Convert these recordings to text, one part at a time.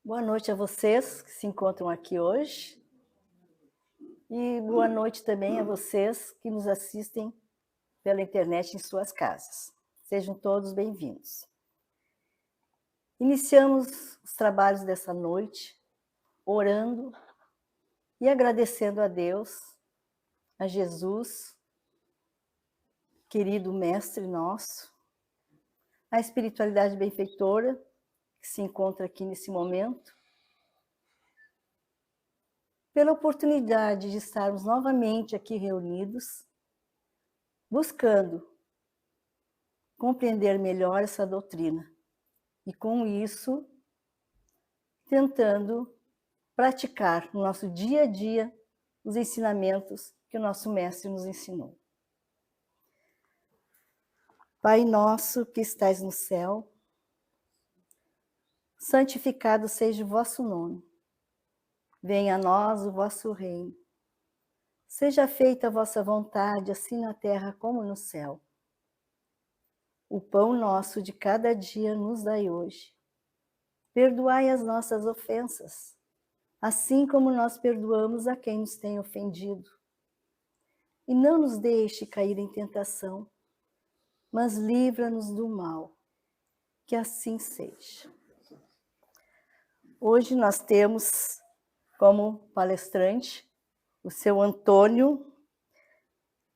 Boa noite a vocês que se encontram aqui hoje e boa noite também a vocês que nos assistem pela internet em suas casas. Sejam todos bem-vindos. Iniciamos os trabalhos dessa noite orando e agradecendo a Deus, a Jesus, querido mestre nosso, a espiritualidade benfeitora que se encontra aqui nesse momento, pela oportunidade de estarmos novamente aqui reunidos, buscando compreender melhor essa doutrina e, com isso, tentando praticar no nosso dia a dia os ensinamentos que o nosso Mestre nos ensinou. Pai nosso que estais no céu, santificado seja o vosso nome. Venha a nós o vosso reino. Seja feita a vossa vontade, assim na terra como no céu. O pão nosso de cada dia nos dai hoje. Perdoai as nossas ofensas, assim como nós perdoamos a quem nos tem ofendido. E não nos deixe cair em tentação, mas livra-nos do mal. Que assim seja. Hoje nós temos como palestrante o seu Antônio,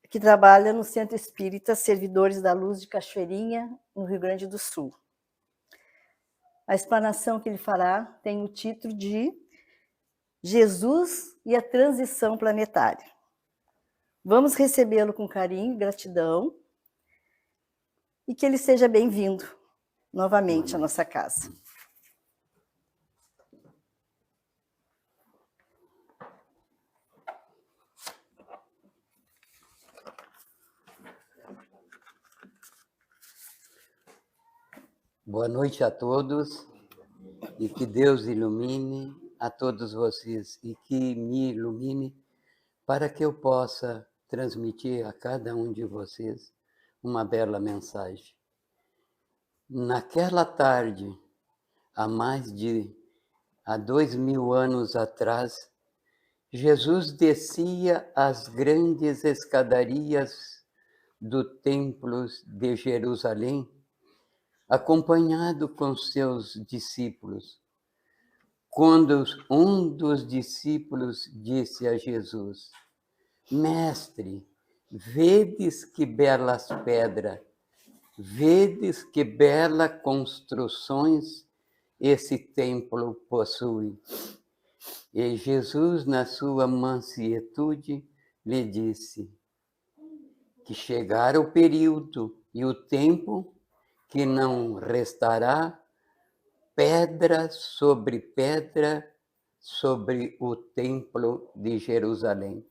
que trabalha no Centro Espírita Servidores da Luz de Cachoeirinha, no Rio Grande do Sul. A explanação que ele fará tem o título de Jesus e a Transição Planetária. Vamos recebê-lo com carinho e gratidão e que ele seja bem-vindo novamente à nossa casa. Boa noite a todos e que Deus ilumine a todos vocês e que me ilumine para que eu possa transmitir a cada um de vocês uma bela mensagem. Naquela tarde, há 2000 anos atrás, Jesus descia as grandes escadarias do Templo de Jerusalém, acompanhado com seus discípulos, quando um dos discípulos disse a Jesus: Mestre, vedes que belas pedras, vedes que belas construções esse templo possui. E Jesus, na sua mansietude, lhe disse que chegara o período e o tempo que não restará pedra sobre o templo de Jerusalém.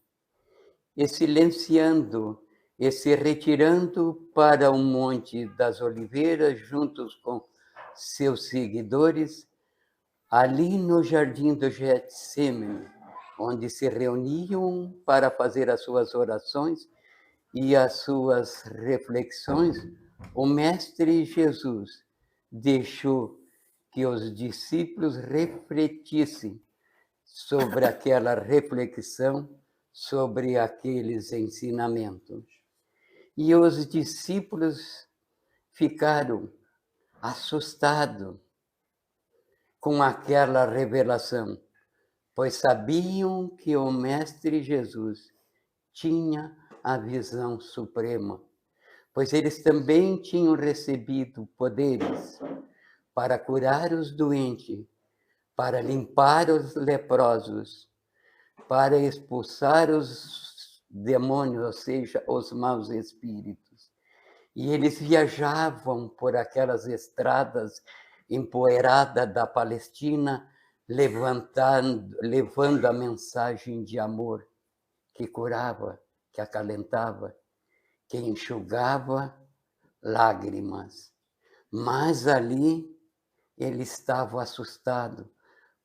E silenciando e se retirando para o Monte das Oliveiras, juntos com seus seguidores, ali no jardim do Getsêmani, onde se reuniam para fazer as suas orações e as suas reflexões, o Mestre Jesus deixou que os discípulos refletissem sobre aquela reflexão, sobre aqueles ensinamentos. E os discípulos ficaram assustados com aquela revelação, pois sabiam que o Mestre Jesus tinha a visão suprema, pois eles também tinham recebido poderes para curar os doentes, para limpar os leprosos, para expulsar os demônios, ou seja, os maus espíritos. E eles viajavam por aquelas estradas empoeiradas da Palestina, levando a mensagem de amor que curava, que acalentava, que enxugava lágrimas. Mas ali ele estava assustado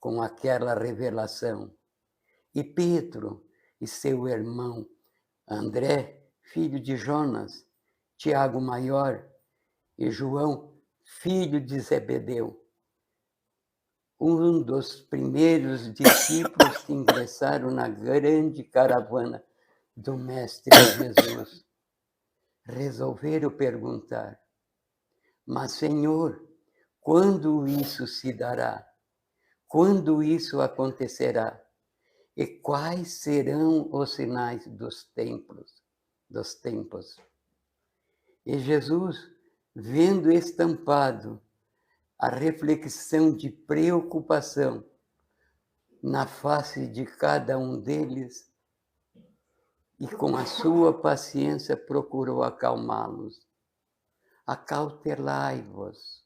com aquela revelação. E Pedro e seu irmão André, filho de Jonas, Tiago maior, e João, filho de Zebedeu, um dos primeiros discípulos que ingressaram na grande caravana do Mestre Jesus, resolveram perguntar: mas, Senhor, quando isso se dará? Quando isso acontecerá? E quais serão os sinais dos tempos? E Jesus, vendo estampado a reflexão de preocupação na face de cada um deles, e com a sua paciência procurou acalmá-los. Acautelai-vos,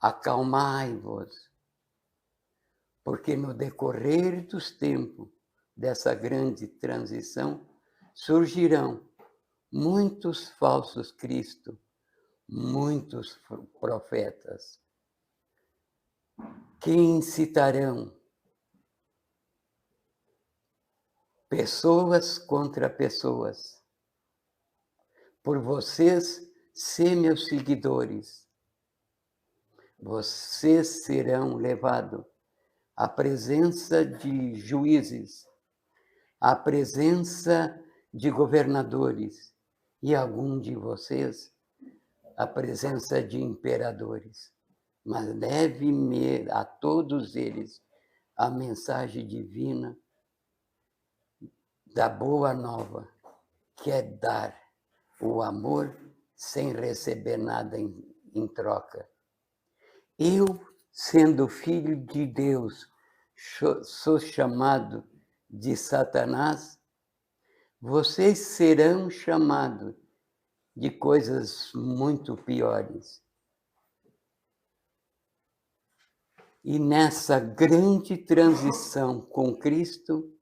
acalmai-vos, porque no decorrer dos tempos dessa grande transição surgirão muitos falsos cristos, muitos profetas, que incitarão pessoas contra pessoas. Por vocês ser meus seguidores, vocês serão levados à presença de juízes, à presença de governadores e algum de vocês à presença de imperadores. Mas leve a todos eles a mensagem divina da boa nova, que é dar o amor sem receber nada em troca. Eu, sendo filho de Deus, sou chamado de Satanás, vocês serão chamados de coisas muito piores. E nessa grande transição com Cristo,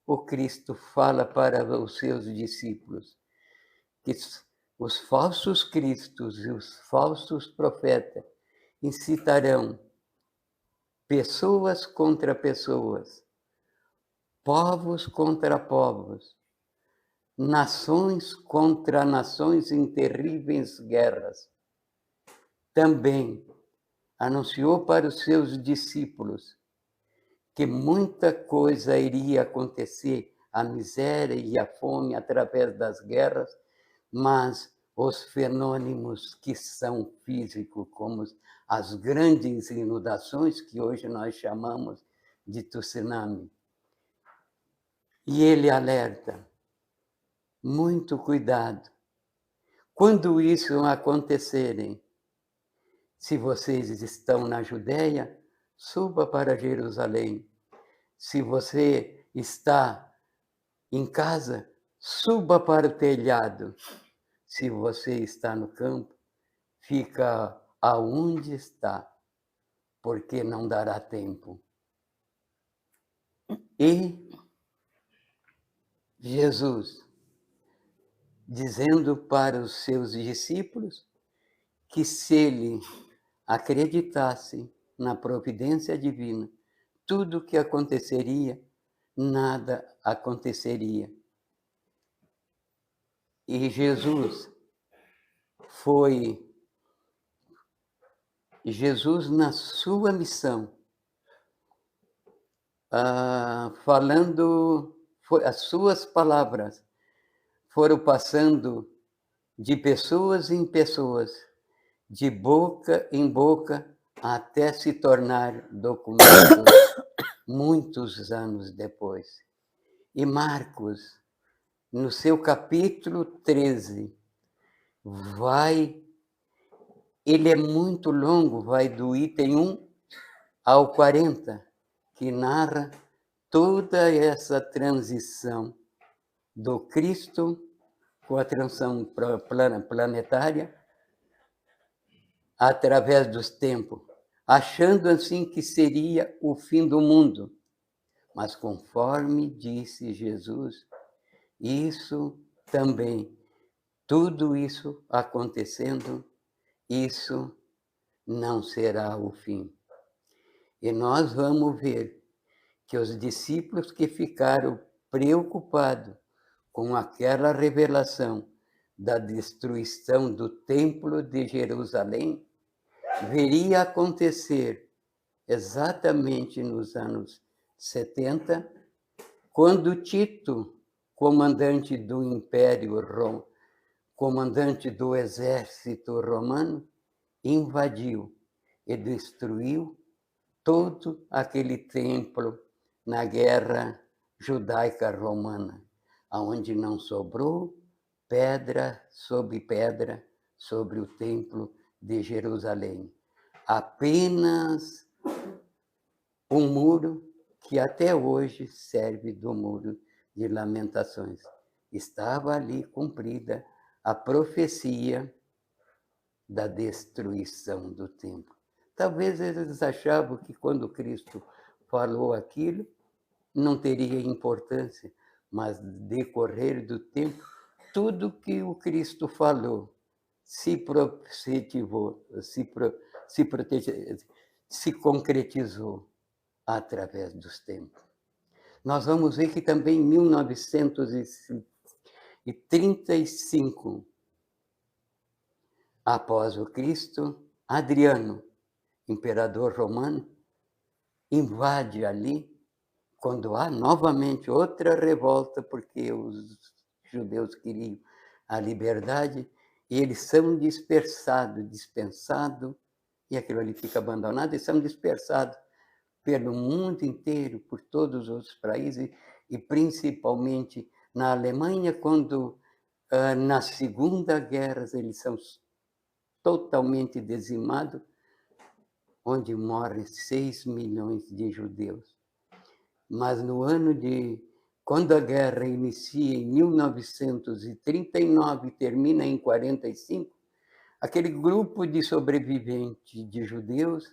o Cristo fala para os seus discípulos que os falsos cristos e os falsos profetas incitarão pessoas contra pessoas, povos contra povos, nações contra nações em terríveis guerras. Também anunciou para os seus discípulos que muita coisa iria acontecer, a miséria e a fome através das guerras, mas os fenômenos que são físicos, como as grandes inundações que hoje nós chamamos de tsunami. E ele alerta: muito cuidado. Quando isso acontecerem, se vocês estão na Judéia, suba para Jerusalém. Se você está em casa, suba para o telhado. Se você está no campo, fica aonde está, porque não dará tempo. E Jesus, dizendo para os seus discípulos que se ele acreditasse na providência divina, tudo o que aconteceria, nada aconteceria. E Jesus na sua missão, falando, as suas palavras foram passando de pessoas em pessoas, de boca em boca, até se tornar documento muitos anos depois. E Marcos, no seu capítulo 13, ele é muito longo, vai do item 1 ao 40, que narra toda essa transição do Cristo com a transição planetária através dos tempos, achando assim que seria o fim do mundo. Mas conforme disse Jesus, isso também, tudo isso acontecendo, isso não será o fim. E nós vamos ver que os discípulos que ficaram preocupados com aquela revelação da destruição do Templo de Jerusalém, veria acontecer exatamente nos anos 70, quando Tito, comandante do Império comandante do exército romano, invadiu e destruiu todo aquele templo na guerra judaica romana, aonde não sobrou pedra sobre o templo de Jerusalém. Apenas um muro que até hoje serve do muro de lamentações. Estava ali cumprida a profecia da destruição do templo. Talvez eles achavam que quando Cristo falou aquilo, não teria importância, mas decorrer do tempo, tudo que o Cristo falou se profetizou, se concretizou através dos tempos. Nós vamos ver que também em 1935, após o Cristo, Adriano, imperador romano, invade ali, quando há novamente outra revolta, porque os judeus queriam a liberdade, e eles são dispensados, e aquilo ali fica abandonado, e são dispersados pelo mundo inteiro, por todos os países, e principalmente na Alemanha, quando na Segunda Guerra eles são totalmente dizimados, onde morrem 6 milhões de judeus. Mas no ano quando a guerra inicia em 1939 e termina em 45, aquele grupo de sobreviventes de judeus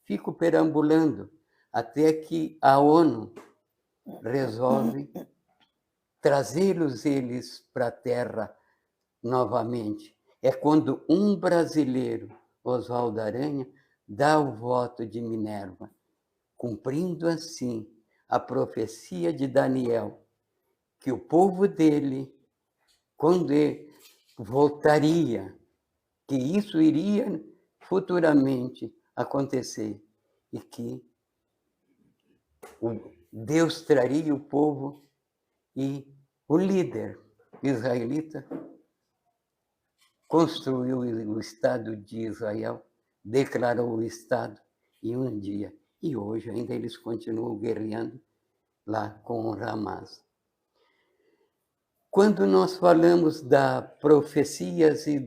fica perambulando até que a ONU resolve trazê-los eles para a terra novamente. É quando um brasileiro, Oswaldo Aranha, dá o voto de Minerva, cumprindo assim a profecia de Daniel, que o povo dele, quando ele voltaria, que isso iria futuramente acontecer, e que Deus traria o povo, e o líder israelita construiu o Estado de Israel, declarou o Estado, e um dia, e hoje ainda eles continuam guerreando lá com o Hamas. Quando nós falamos das profecias e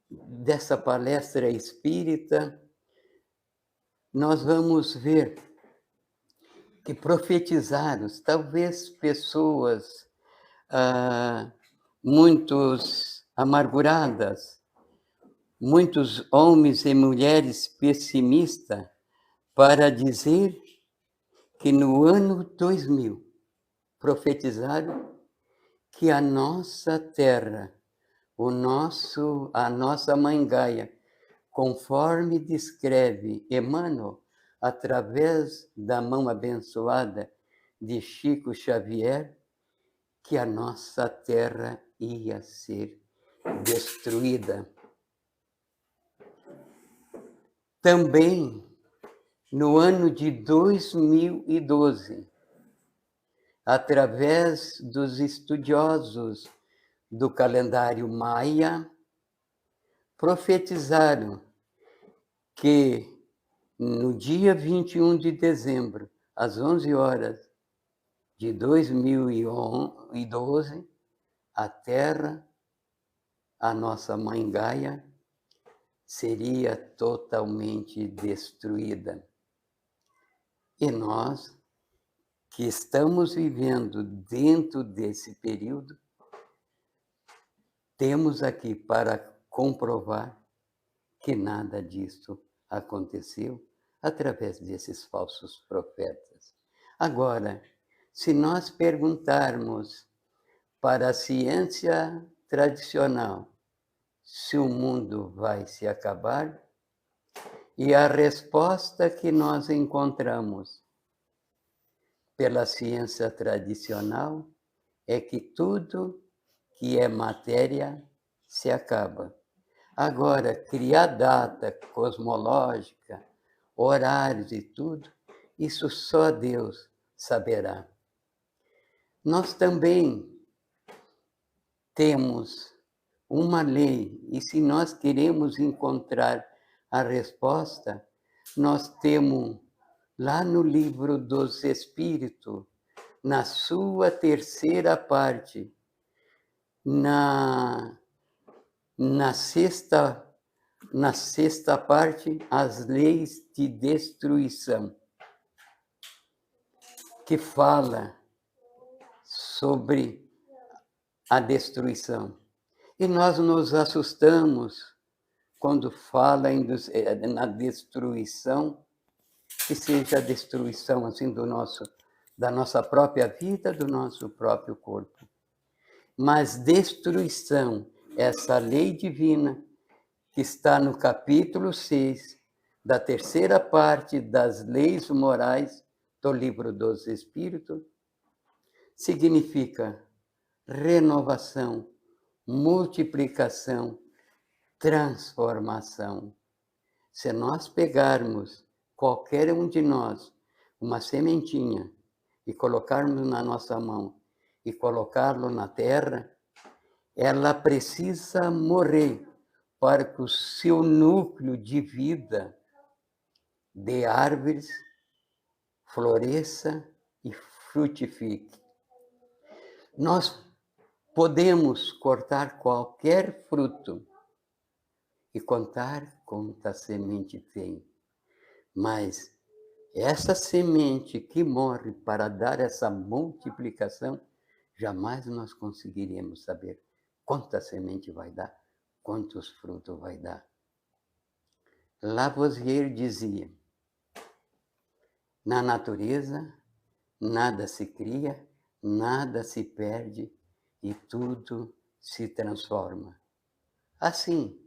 dessa palestra espírita, nós vamos ver que profetizaram, talvez pessoas muitos amarguradas, muitos homens e mulheres pessimistas, para dizer que no ano 2000 profetizaram que a nossa terra, a nossa mãe Gaia, conforme descreve Emmanuel, através da mão abençoada de Chico Xavier, que a nossa terra ia ser destruída. Também, no ano de 2012, através dos estudiosos do calendário maia, profetizaram que no dia 21 de dezembro, às 11 horas de 2012, a Terra, a nossa mãe Gaia, seria totalmente destruída. E nós, que estamos vivendo dentro desse período, temos aqui para comprovar que nada disso aconteceu através desses falsos profetas. Agora, se nós perguntarmos para a ciência tradicional se o mundo vai se acabar, e a resposta que nós encontramos pela ciência tradicional é que tudo que é matéria se acaba. Agora, criar data cosmológica, horários e tudo, isso só Deus saberá. Nós também temos uma lei, e se nós queremos encontrar a resposta, nós temos lá no livro dos Espíritos, na sua terceira parte, na sexta parte, as leis de destruição, que fala sobre a destruição. E nós nos assustamos quando fala na destruição, que seja a destruição assim da nossa própria vida, do nosso próprio corpo. Mas destruição, essa lei divina, que está no capítulo 6, da terceira parte das leis morais do Livro dos Espíritos, significa renovação, multiplicação, transformação. Se nós pegarmos, qualquer um de nós, uma sementinha e colocarmos na nossa mão e colocá-lo na terra, ela precisa morrer para que o seu núcleo de vida de árvores floresça e frutifique. Nós podemos cortar qualquer fruto e contar quanta semente tem, mas essa semente que morre para dar essa multiplicação, jamais nós conseguiremos saber quanta semente vai dar, quantos frutos vai dar. Lavoisier dizia: na natureza, nada se cria, nada se perde e tudo se transforma. Assim,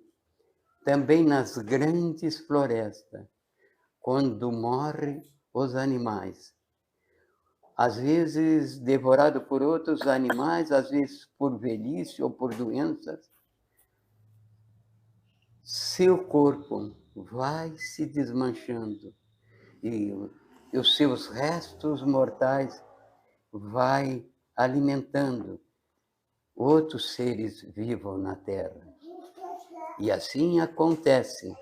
também nas grandes florestas, quando morrem os animais, às vezes devorado por outros animais, às vezes por velhice ou por doenças, seu corpo vai se desmanchando e os seus restos mortais vai alimentando outros seres vivos na Terra. E assim acontece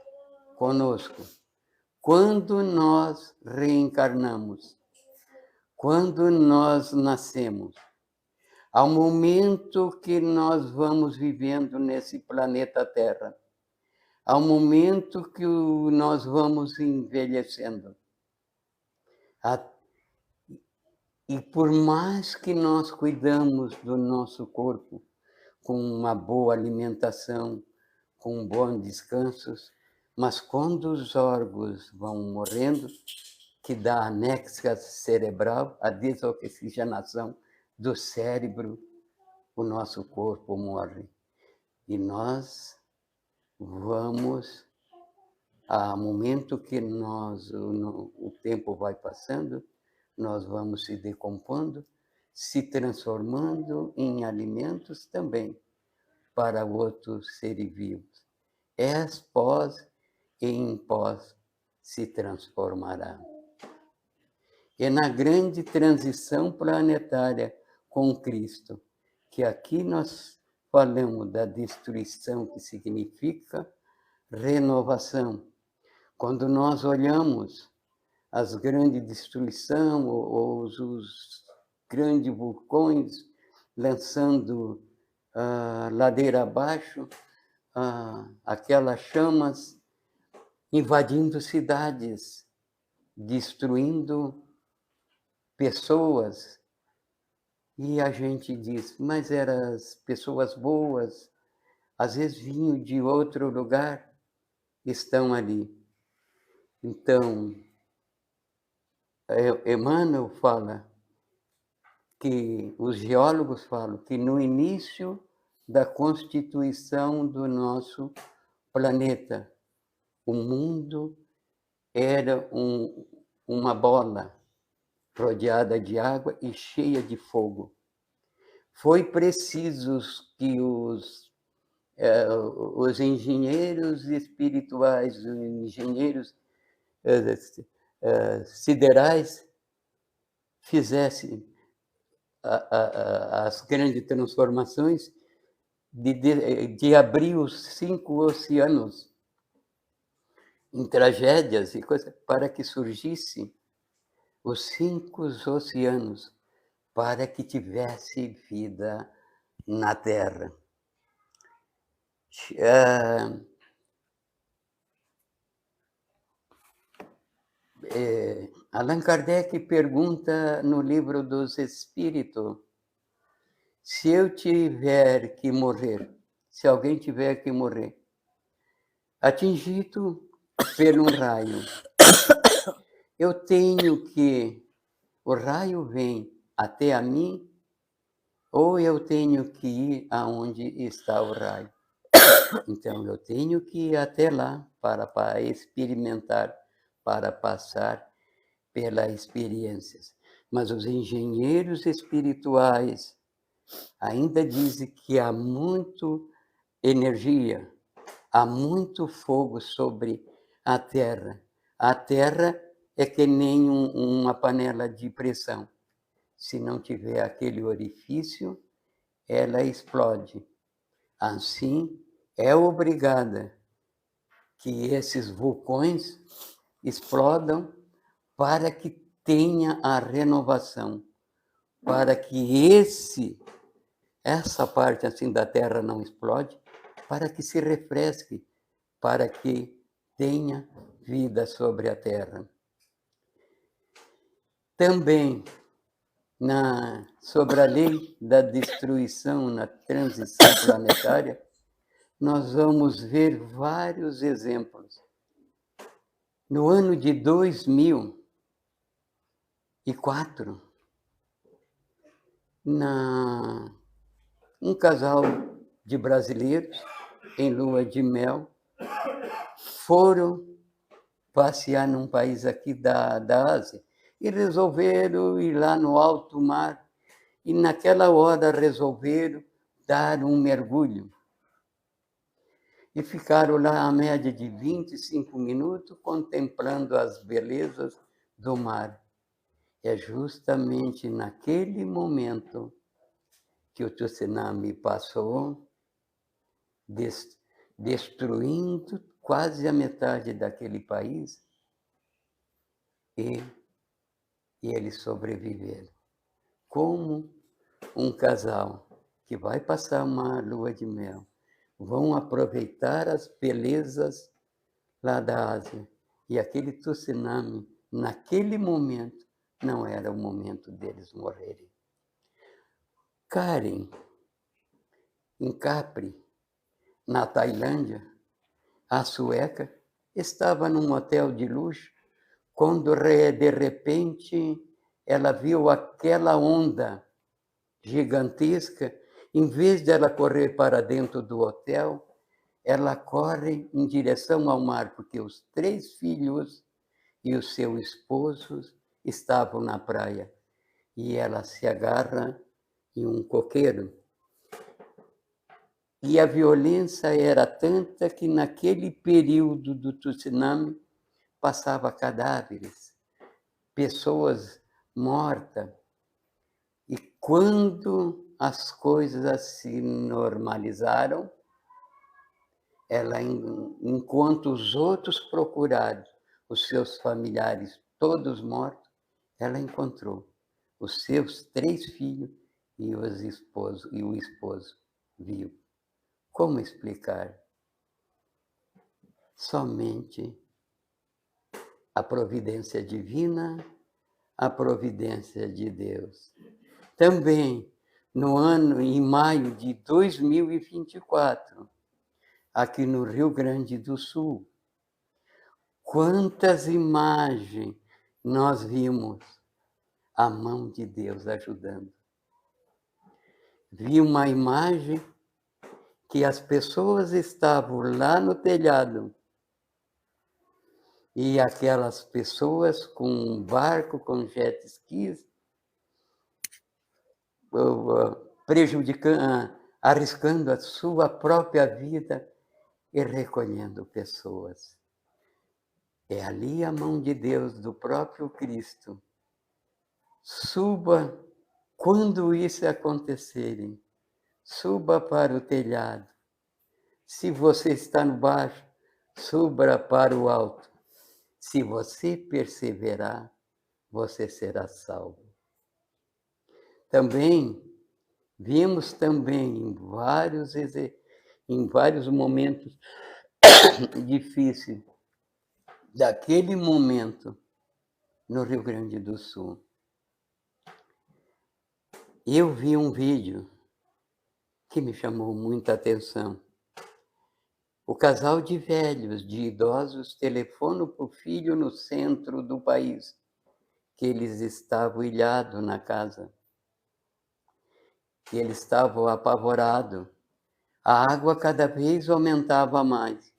conosco. Quando nós reencarnamos, quando nós nascemos, ao momento que nós vamos vivendo nesse planeta Terra, ao momento que nós vamos envelhecendo, e por mais que nós cuidamos do nosso corpo com uma boa alimentação, com bons descansos, mas quando os órgãos vão morrendo, que dá anexia cerebral, a desoxigenação do cérebro, o nosso corpo morre. E nós vamos, ao momento que o tempo vai passando, nós vamos se decompondo, se transformando em alimentos também para outros seres vivos. Pós e em pós se transformará. E na grande transição planetária com Cristo, que aqui nós falamos da destruição, que significa renovação. Quando nós olhamos as grandes destruições, ou os grandes vulcões lançando ladeira abaixo, aquelas chamas invadindo cidades, destruindo pessoas. E a gente diz, mas eram pessoas boas, às vezes vinham de outro lugar, estão ali. Então, Emmanuel fala que os geólogos falam que no início da constituição do nosso planeta, o mundo era uma bola rodeada de água e cheia de fogo. Foi preciso que os os engenheiros espirituais, os engenheiros siderais fizessem as grandes transformações de abrir os 5 oceanos em tragédias e coisas, para que surgisse os 5 oceanos, para que tivesse vida na Terra. Allan Kardec pergunta no Livro dos Espíritos: se eu tiver que morrer, se alguém tiver que morrer, atingido por um raio, eu tenho que, o raio vem até a mim, ou eu tenho que ir aonde está o raio? Então, eu tenho que ir até lá para experimentar, para passar pelas experiências. Mas os engenheiros espirituais ainda dizem que há muito energia, há muito fogo sobre a Terra. A Terra é que nem uma panela de pressão. Se não tiver aquele orifício, ela explode. Assim, é obrigada que esses vulcões explodam para que tenha a renovação, para que essa parte assim da Terra não explode, para que se refresque, para que tenha vida sobre a Terra. Também sobre a lei da destruição na transição planetária, nós vamos ver vários exemplos. No ano de 2004, um casal de brasileiros, em lua de mel, foram passear num país aqui da Ásia e resolveram ir lá no alto mar e naquela hora resolveram dar um mergulho. E ficaram lá a média de 25 minutos contemplando as belezas do mar. É justamente naquele momento que o tsunami passou, destruindo quase a metade daquele país, e eles sobreviveram. Como um casal que vai passar uma lua de mel, vão aproveitar as belezas lá da Ásia, e aquele tsunami, naquele momento, não era o momento deles morrerem. Karen, em Capri, na Tailândia, a sueca, estava num hotel de luxo, quando de repente ela viu aquela onda gigantesca. Em vez de ela correr para dentro do hotel, ela corre em direção ao mar, porque os 3 filhos e o seu esposo estavam na praia. E ela se agarra em um coqueiro. E a violência era tanta que naquele período do tsunami passava cadáveres, pessoas mortas. E quando as coisas se normalizaram, ela, enquanto os outros procuraram os seus familiares todos mortos, ela encontrou os seus 3 filhos e o esposo vivo. Como explicar? Somente a providência divina, a providência de Deus. Também, em maio de 2024, aqui no Rio Grande do Sul, quantas imagens nós vimos a mão de Deus ajudando. Vi uma imagem que as pessoas estavam lá no telhado e aquelas pessoas com um barco, com jet skis, prejudicando arriscando a sua própria vida e recolhendo pessoas. É ali a mão de Deus, do próprio Cristo. Suba quando isso acontecerem. Suba para o telhado. Se você está no baixo, suba para o alto. Se você perseverar, você será salvo. Também, vimos também em vários momentos difíceis daquele momento no Rio Grande do Sul. Eu vi um vídeo que me chamou muita atenção. O casal de velhos, de idosos, telefona para o filho no centro do país, que eles estavam ilhados na casa. Que eles estavam apavorados. A água cada vez aumentava mais.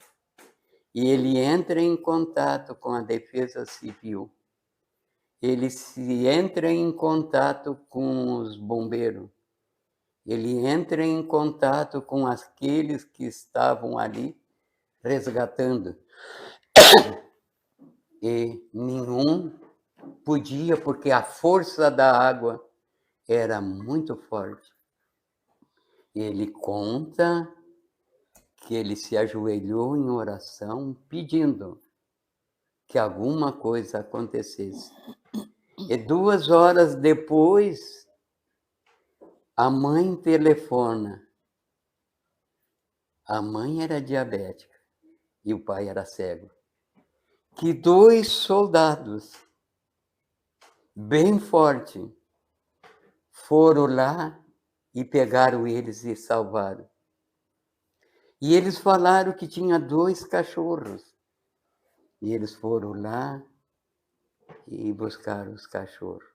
E ele entra em contato com a Defesa Civil. Ele entra em contato com os bombeiros. Ele entra em contato com aqueles que estavam ali resgatando. E nenhum podia, porque a força da água era muito forte. Ele conta que ele se ajoelhou em oração pedindo que alguma coisa acontecesse. E 2 horas depois, a mãe telefona. A mãe era diabética e o pai era cego. Que 2 soldados, bem fortes, foram lá e pegaram eles e salvaram. E eles falaram que tinha 2 cachorros. E eles foram lá e buscaram os cachorros.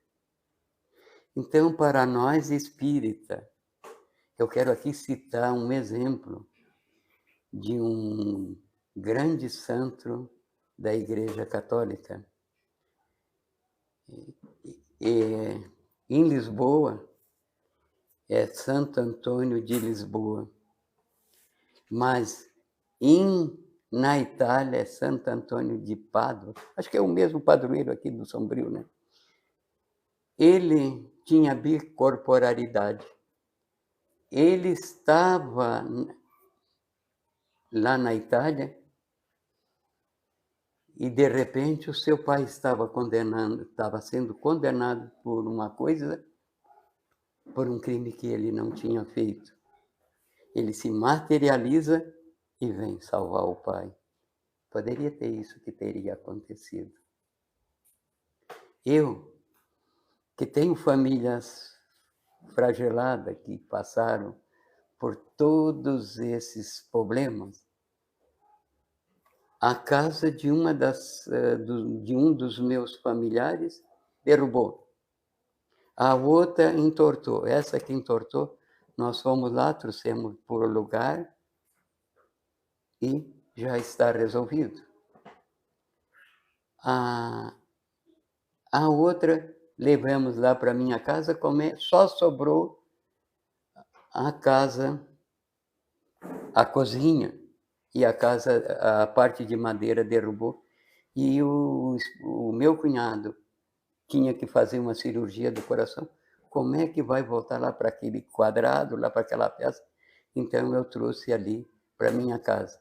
Então, para nós espírita, eu quero aqui citar um exemplo de um grande santo da Igreja Católica. Em Lisboa, é Santo Antônio de Lisboa. Mas na Itália é Santo Antônio de Pádua. Acho que é o mesmo padroeiro aqui do Sombrio, né? Ele tinha bicorporalidade. Ele estava lá na Itália e, de repente, o seu pai estava sendo condenado por uma coisa, por um crime que ele não tinha feito. Ele se materializa e vem salvar o pai. Poderia ter isso que teria acontecido. Eu, que tenho famílias flageladas que passaram por todos esses problemas, a casa de de um dos meus familiares derrubou. A outra entortou. Essa que entortou, nós fomos lá, trouxemos por lugar e já está resolvido. A outra levamos lá para minha casa, só sobrou a casa, a cozinha, e a parte de madeira derrubou. E o meu cunhado tinha que fazer uma cirurgia do coração. Como é que vai voltar lá para aquele quadrado, lá para aquela peça? Então eu trouxe ali para minha casa.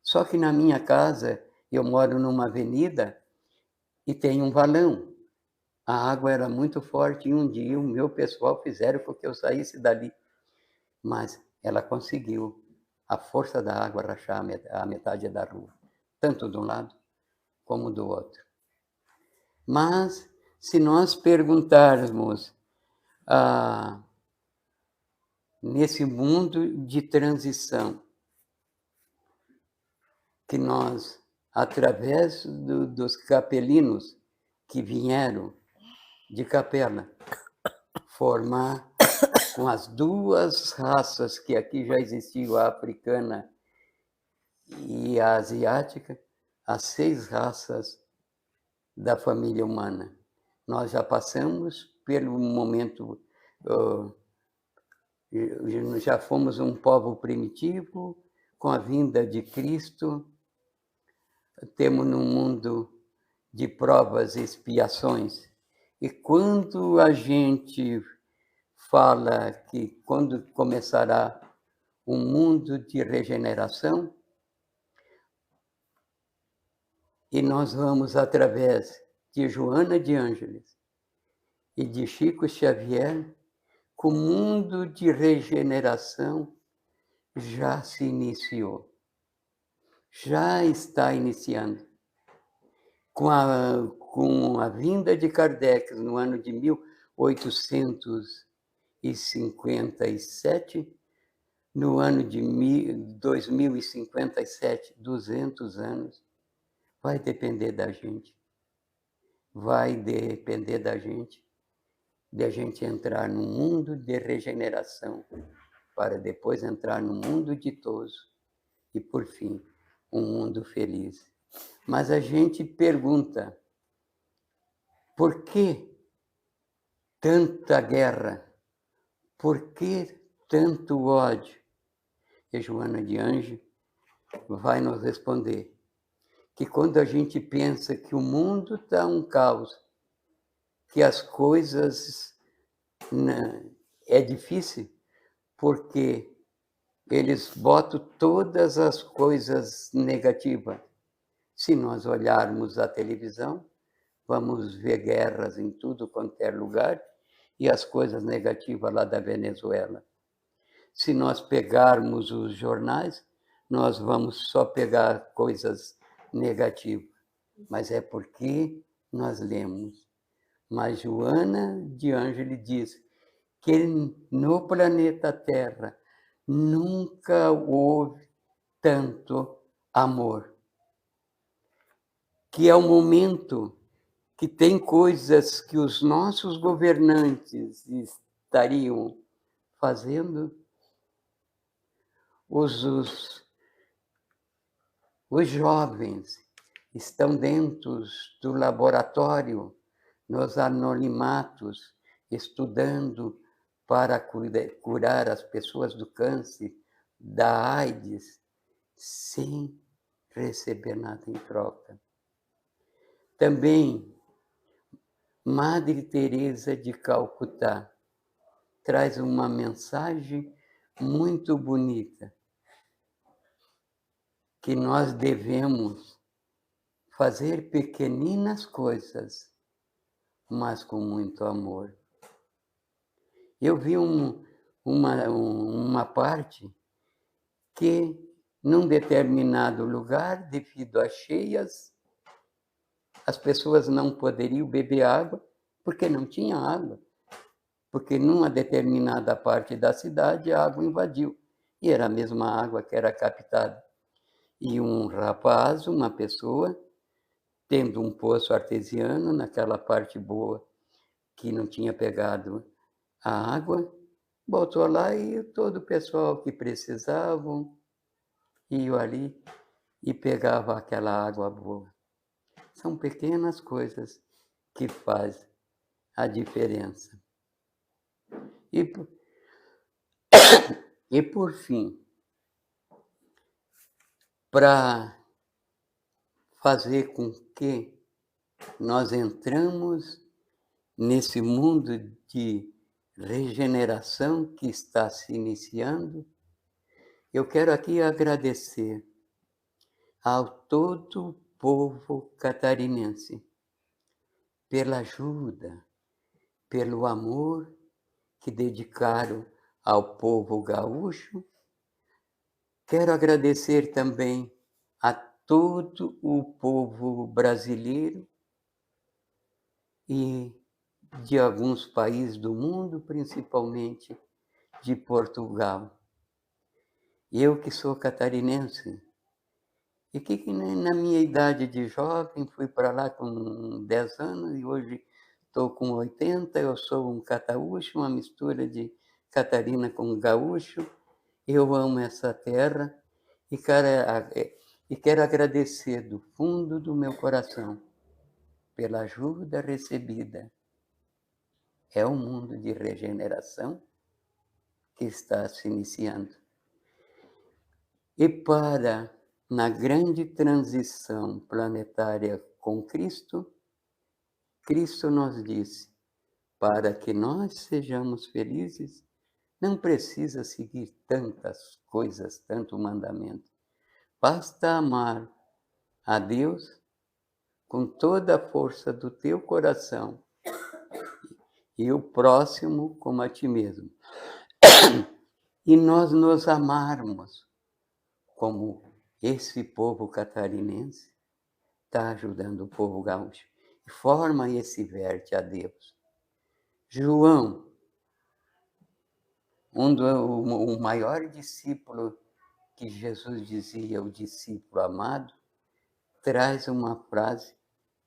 Só que na minha casa, eu moro numa avenida e tem um valão. A água era muito forte e um dia o meu pessoal fizeram com que eu saísse dali. Mas ela conseguiu a força da água rachar a metade da rua, tanto de um lado como do outro. Mas, se nós perguntarmos nesse mundo de transição, que nós, através dos capelinos que vieram de Capela, formar com as 2 raças que aqui já existiam, a africana e a asiática, as 6 raças da família humana. Nós já passamos pelo momento Já fomos um povo primitivo, com a vinda de Cristo, temos num mundo de provas e expiações. E quando a gente fala que quando começará um mundo de regeneração, e nós vamos, através de Joana de Ângeles e de Chico Xavier, que o mundo de regeneração já se iniciou, já está iniciando. Com a vinda de Kardec no ano de 1857, no ano de 2057, 200 anos, vai depender da gente. Vai depender da gente, de a gente entrar num mundo de regeneração, para depois entrar num mundo ditoso e, por fim, um mundo feliz. Mas a gente pergunta, por que tanta guerra? Por que tanto ódio? E Joana de Ângeles vai nos responder que quando a gente pensa que o mundo está um caos, que as coisas é difícil, porque eles botam todas as coisas negativas. Se nós olharmos a televisão, vamos ver guerras em tudo quanto é lugar e as coisas negativas lá da Venezuela. Se nós pegarmos os jornais, nós vamos só pegar coisas negativas. Mas é porque nós lemos. Mas Joana de Ângeles diz que no planeta Terra nunca houve tanto amor. Que é o momento que tem coisas que os nossos governantes estariam fazendo, os jovens estão dentro do laboratório, nos anonimatos, estudando para curar as pessoas do câncer, da AIDS, sem receber nada em troca. Também, Madre Teresa de Calcutá traz uma mensagem muito bonita, que nós devemos fazer pequeninas coisas, mas com muito amor. Eu vi uma parte que, num determinado lugar, devido às cheias, as pessoas não poderiam beber água porque não tinha água. Porque numa determinada parte da cidade a água invadiu. E era a mesma água que era captada. E um rapaz, uma pessoa, tendo um poço artesiano naquela parte boa que não tinha pegado a água, botou lá e todo o pessoal que precisavam ia ali e pegava aquela água boa. São pequenas coisas que fazem a diferença. E por fim, para fazer com que nós entramos nesse mundo de regeneração que está se iniciando, eu quero aqui agradecer ao todo o povo catarinense pela ajuda, pelo amor que dedicaram ao povo gaúcho. Quero agradecer também a todo o povo brasileiro e de alguns países do mundo, principalmente de Portugal. Eu que sou catarinense, e que na minha idade de jovem fui para lá com 10 anos e hoje estou com 80, eu sou um cataúcho, uma mistura de Catarina com gaúcho. Eu amo essa terra e quero agradecer do fundo do meu coração pela ajuda recebida. É um mundo de regeneração que está se iniciando. E para, na grande transição planetária com Cristo, Cristo nos disse, para que nós sejamos felizes, não precisa seguir tantas coisas, tanto mandamento. Basta amar a Deus com toda a força do teu coração e o próximo como a ti mesmo. E nós nos amarmos, como esse povo catarinense está ajudando o povo gaúcho. E forma esse verte a Deus. João, o maior discípulo que Jesus dizia, o discípulo amado, traz uma frase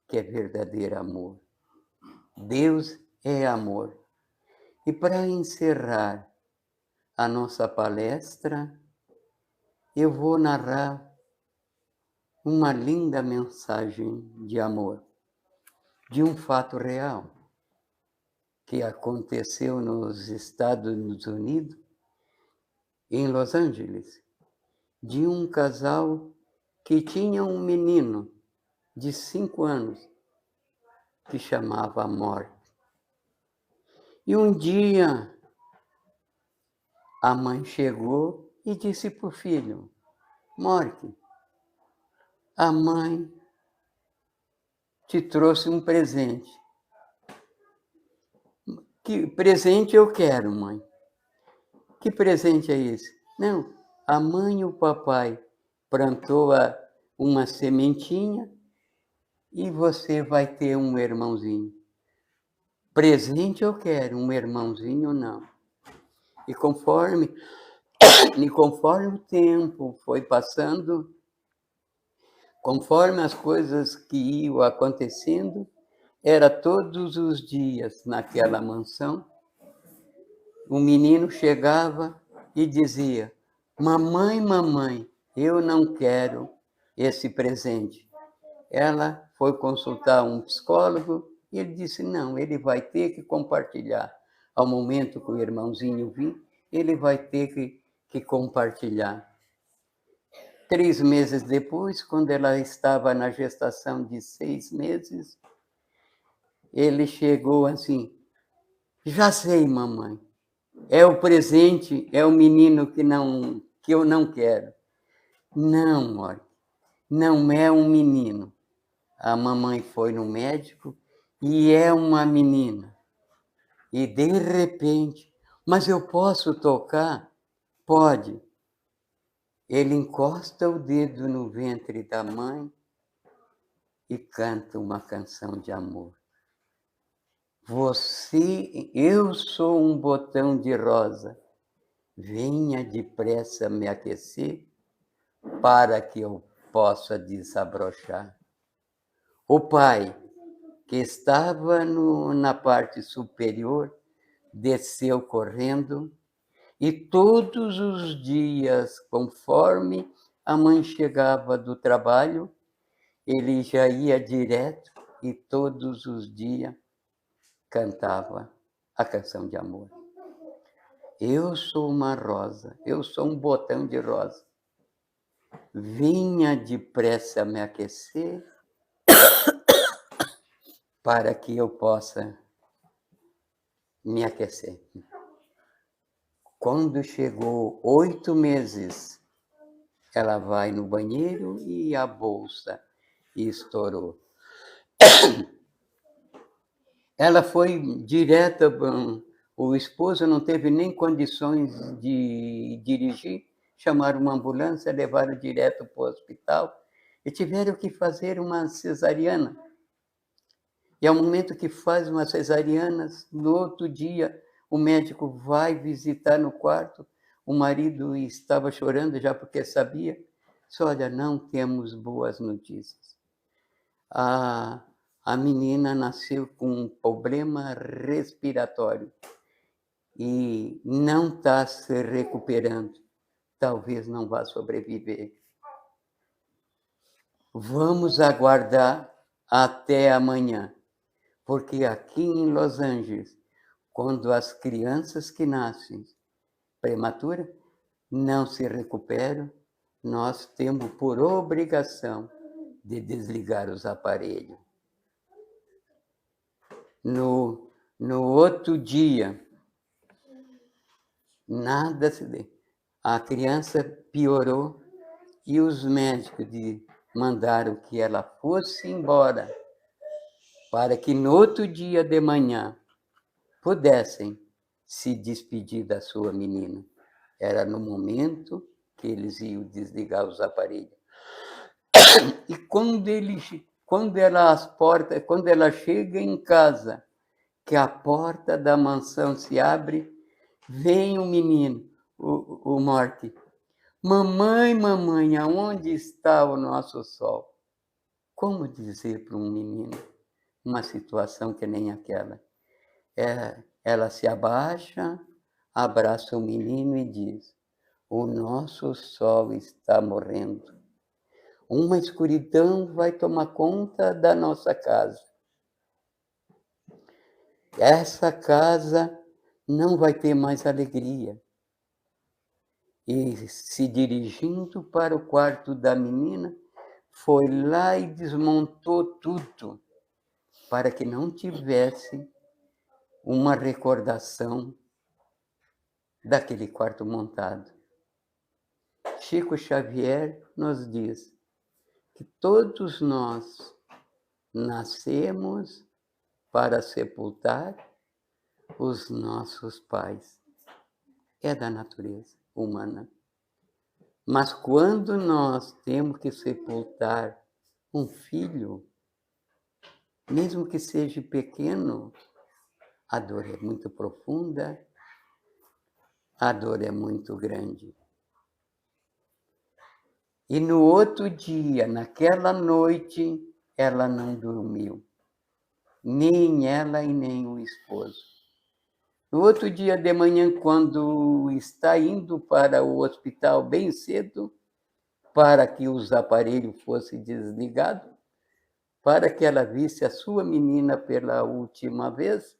que é verdadeiro amor. Deus é amor. E para encerrar a nossa palestra, eu vou narrar uma linda mensagem de amor, de um fato real que aconteceu nos Estados Unidos, em Los Angeles, de um casal que tinha um menino de 5 anos que chamava Morte. E um dia a mãe chegou e disse para o filho, Morte, a mãe te trouxe um presente. Que presente eu quero, mãe? Que presente é esse? Não, a mãe e o papai plantou uma sementinha e você vai ter um irmãozinho. Presente eu quero, um irmãozinho não. E conforme o tempo foi passando, conforme as coisas que iam acontecendo, era todos os dias naquela mansão, o menino chegava e dizia, mamãe, mamãe, eu não quero esse presente. Ela foi consultar um psicólogo e ele disse, não, ele vai ter que compartilhar. Ao momento que o irmãozinho vir, ele vai ter que compartilhar. 3 meses depois, quando ela estava na gestação de 6 meses, ele chegou assim, já sei, mamãe, é o presente, é o menino que eu não quero. Não, Morte, não é um menino. A mamãe foi no médico e é uma menina. E de repente, mas eu posso tocar? Pode. Ele encosta o dedo no ventre da mãe e canta uma canção de amor. Eu sou um botão de rosa, venha depressa me aquecer para que eu possa desabrochar. O pai, que estava na parte superior, desceu correndo e todos os dias, conforme a mãe chegava do trabalho, ele já ia direto e todos os dias cantava a canção de amor. Eu sou uma rosa, eu sou um botão de rosa. Vinha depressa me aquecer para que eu possa me aquecer. Quando chegou 8 meses, ela vai no banheiro e a bolsa estourou. Ela foi direta, o esposo não teve nem condições de dirigir, chamaram uma ambulância, levaram direto para o hospital e tiveram que fazer uma cesariana. E ao momento que faz uma cesariana, no outro dia, o médico vai visitar no quarto, o marido estava chorando já porque sabia, disse, olha, não temos boas notícias. A menina nasceu com um problema respiratório e não está se recuperando. Talvez não vá sobreviver. Vamos aguardar até amanhã, porque aqui em Los Angeles, quando as crianças que nascem prematura, não se recuperam, nós temos por obrigação de desligar os aparelhos. No outro dia, nada se deu. A criança piorou e os médicos mandaram que ela fosse embora para que no outro dia de manhã pudessem se despedir da sua menina. Era no momento que eles iam desligar os aparelhos. E quando ela chega em casa, que a porta da mansão se abre, vem o menino, o Morte. Mamãe, mamãe, aonde está o nosso sol? Como dizer para um menino uma situação que nem aquela? Ela se abaixa, abraça o menino e diz: o nosso sol está morrendo. Uma escuridão vai tomar conta da nossa casa. Essa casa não vai ter mais alegria. E se dirigindo para o quarto da menina, foi lá e desmontou tudo, para que não tivesse uma recordação daquele quarto montado. Chico Xavier nos diz que todos nós nascemos para sepultar os nossos pais. É da natureza humana. Mas quando nós temos que sepultar um filho, mesmo que seja pequeno, a dor é muito profunda, a dor é muito grande. E no outro dia, naquela noite, ela não dormiu. Nem ela e nem o esposo. No outro dia de manhã, quando está indo para o hospital bem cedo, para que os aparelhos fossem desligados, para que ela visse a sua menina pela última vez,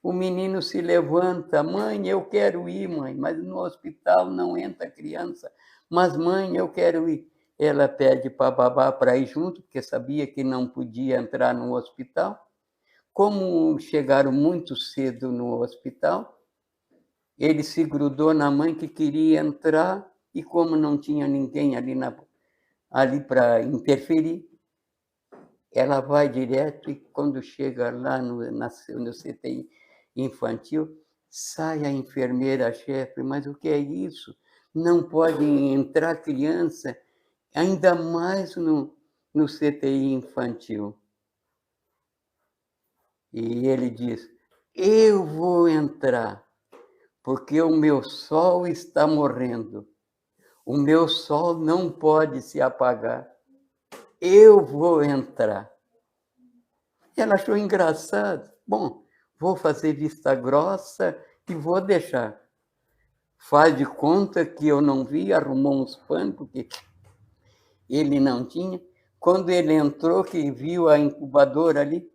o menino se levanta: mãe, eu quero ir, mãe, mas no hospital não entra criança. Mas, mãe, eu quero ir. Ela pede para a babá para ir junto, porque sabia que não podia entrar no hospital. Como chegaram muito cedo no hospital, ele se grudou na mãe que queria entrar, e como não tinha ninguém ali para interferir, ela vai direto, e quando chega lá no CTI infantil, sai a enfermeira-chefe: mas o que é isso? Não pode entrar criança, ainda mais no CTI infantil. E ele diz: eu vou entrar, porque o meu sol está morrendo. O meu sol não pode se apagar. Eu vou entrar. Ela achou engraçado. Bom, vou fazer vista grossa e vou deixar. Faz de conta que eu não vi, arrumou uns panos, porque ele não tinha. Quando ele entrou, que viu a incubadora ali: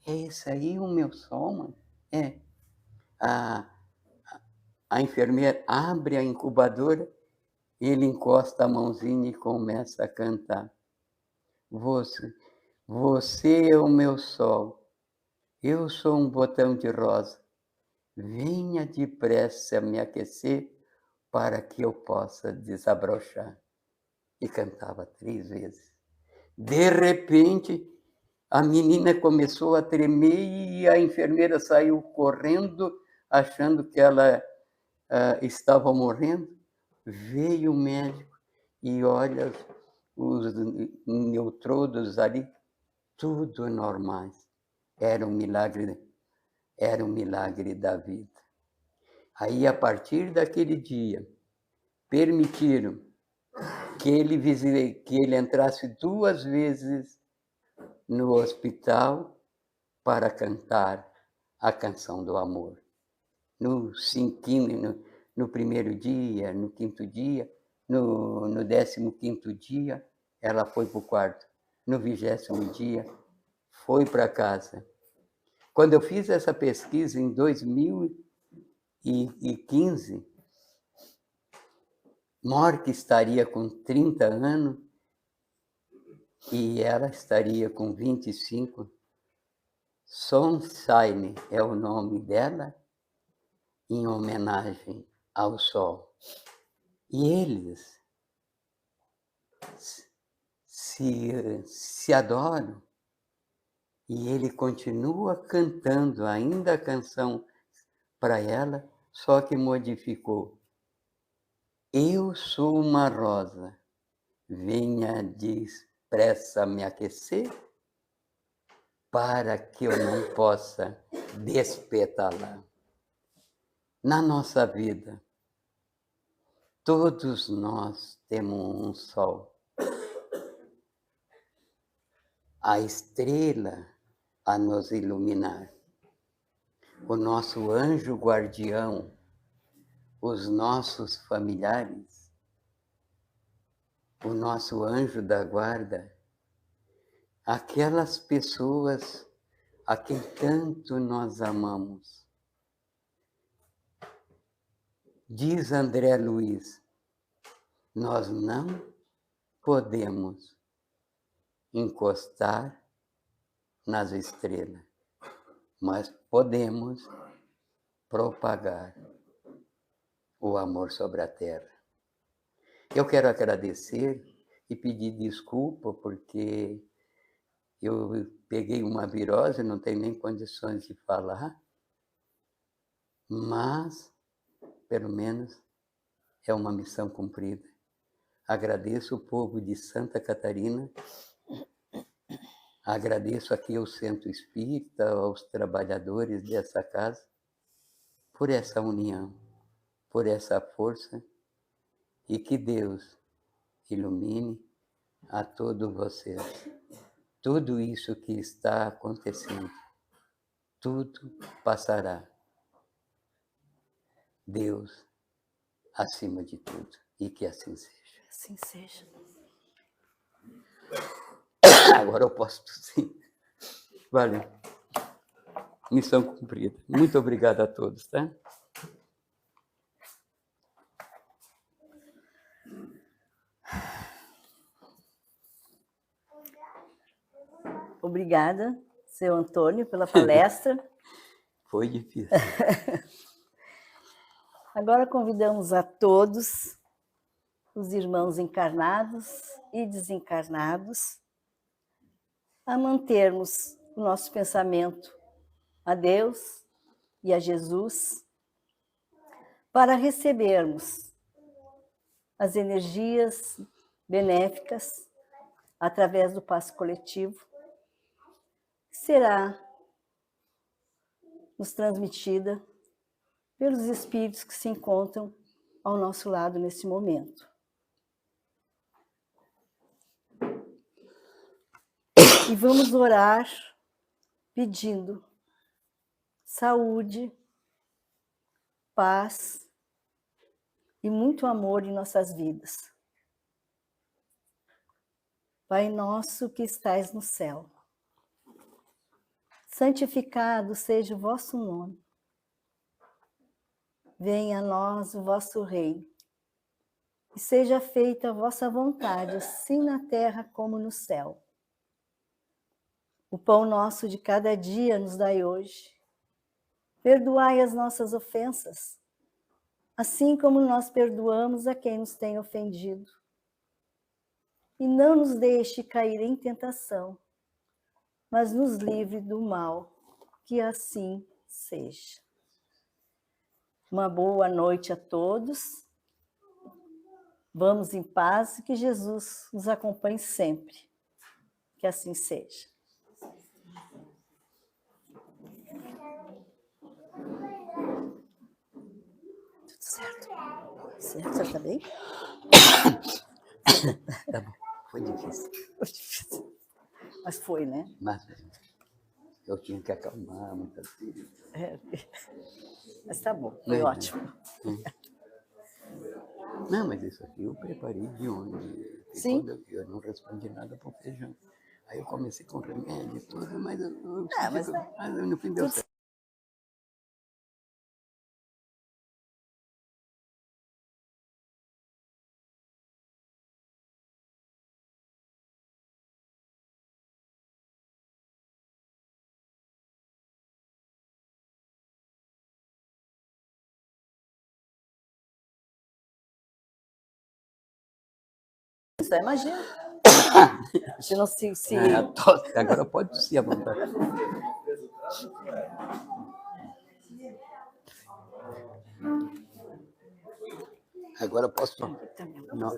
é esse aí o meu sol, mãe? É. A enfermeira abre a incubadora, ele encosta a mãozinha e começa a cantar: você é o meu sol, eu sou um botão de rosa, venha depressa me aquecer para que eu possa desabrochar. E cantava 3 vezes. De repente, a menina começou a tremer e a enfermeira saiu correndo, achando que ela estava morrendo. Veio o médico e olha os neutrónios ali, tudo normais. Era um milagre da vida. Aí, a partir daquele dia, permitiram que ele entrasse 2 vezes no hospital para cantar a canção do amor. No primeiro dia, no 5º dia, no 15º dia, ela foi para o quarto. No 20º dia, foi para casa. Quando eu fiz essa pesquisa em 2015, Mork estaria com 30 anos e ela estaria com 25. Sunshine é o nome dela, em homenagem ao sol. E eles se adoram. E ele continua cantando ainda a canção para ela, só que modificou. Eu sou uma rosa, venha depressa me aquecer, para que eu não possa despetalar. Na nossa vida, todos nós temos um sol. A estrela a nos iluminar. O nosso anjo guardião, os nossos familiares, o nosso anjo da guarda, aquelas pessoas a quem tanto nós amamos. Diz André Luiz, nós não podemos encostar nas estrelas, mas podemos propagar o amor sobre a terra. Eu quero agradecer e pedir desculpa porque eu peguei uma virose, não tenho nem condições de falar, mas, pelo menos, é uma missão cumprida. Agradeço o povo de Santa Catarina, agradeço aqui ao Centro Espírita, aos trabalhadores dessa casa, por essa união, por essa força, e que Deus ilumine a todos vocês. Tudo isso que está acontecendo, tudo passará. Deus acima de tudo, e que assim seja. Assim seja. Agora eu posso tossir. Valeu. Missão cumprida. Muito obrigado a todos, tá? Obrigada, seu Antônio, pela palestra. Foi difícil. Agora convidamos a todos, os irmãos encarnados e desencarnados, a mantermos o nosso pensamento a Deus e a Jesus, para recebermos as energias benéficas através do passe coletivo, que será nos transmitida pelos espíritos que se encontram ao nosso lado nesse momento. E vamos orar pedindo saúde, paz e muito amor em nossas vidas. Pai nosso que estais no céu, santificado seja o vosso nome. Venha a nós o vosso reino, e seja feita a vossa vontade, assim na terra como no céu. O pão nosso de cada dia nos dai hoje. Perdoai as nossas ofensas, assim como nós perdoamos a quem nos tem ofendido. E não nos deixe cair em tentação, mas nos livre do mal, que assim seja. Uma boa noite a todos. Vamos em paz e que Jesus nos acompanhe sempre. Que assim seja. Tudo certo? Certo? Você está bem? Tá bom. Foi difícil. Foi difícil. Mas foi, né? Mas eu tinha que acalmar muitas vezes. É. Mas tá bom, foi ótimo. Não, mas isso aqui eu preparei de onde? Sim. Quando eu não respondi nada para o feijão. Aí eu comecei com remédio e tudo, mas mas no fim deu tudo certo. Só imagina. Se não se... Agora pode tossir à vontade. Agora posso... Não,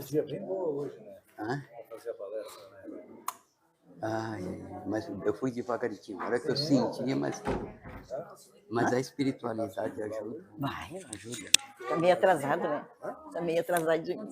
Dia bem boa hoje, né? Hã? Fazer a palestra, né? Mas eu fui devagarinho. A hora que eu sentia, mas a espiritualidade ajuda. Vai, Ajuda. tá meio atrasado, né? Tá meio atrasadinho.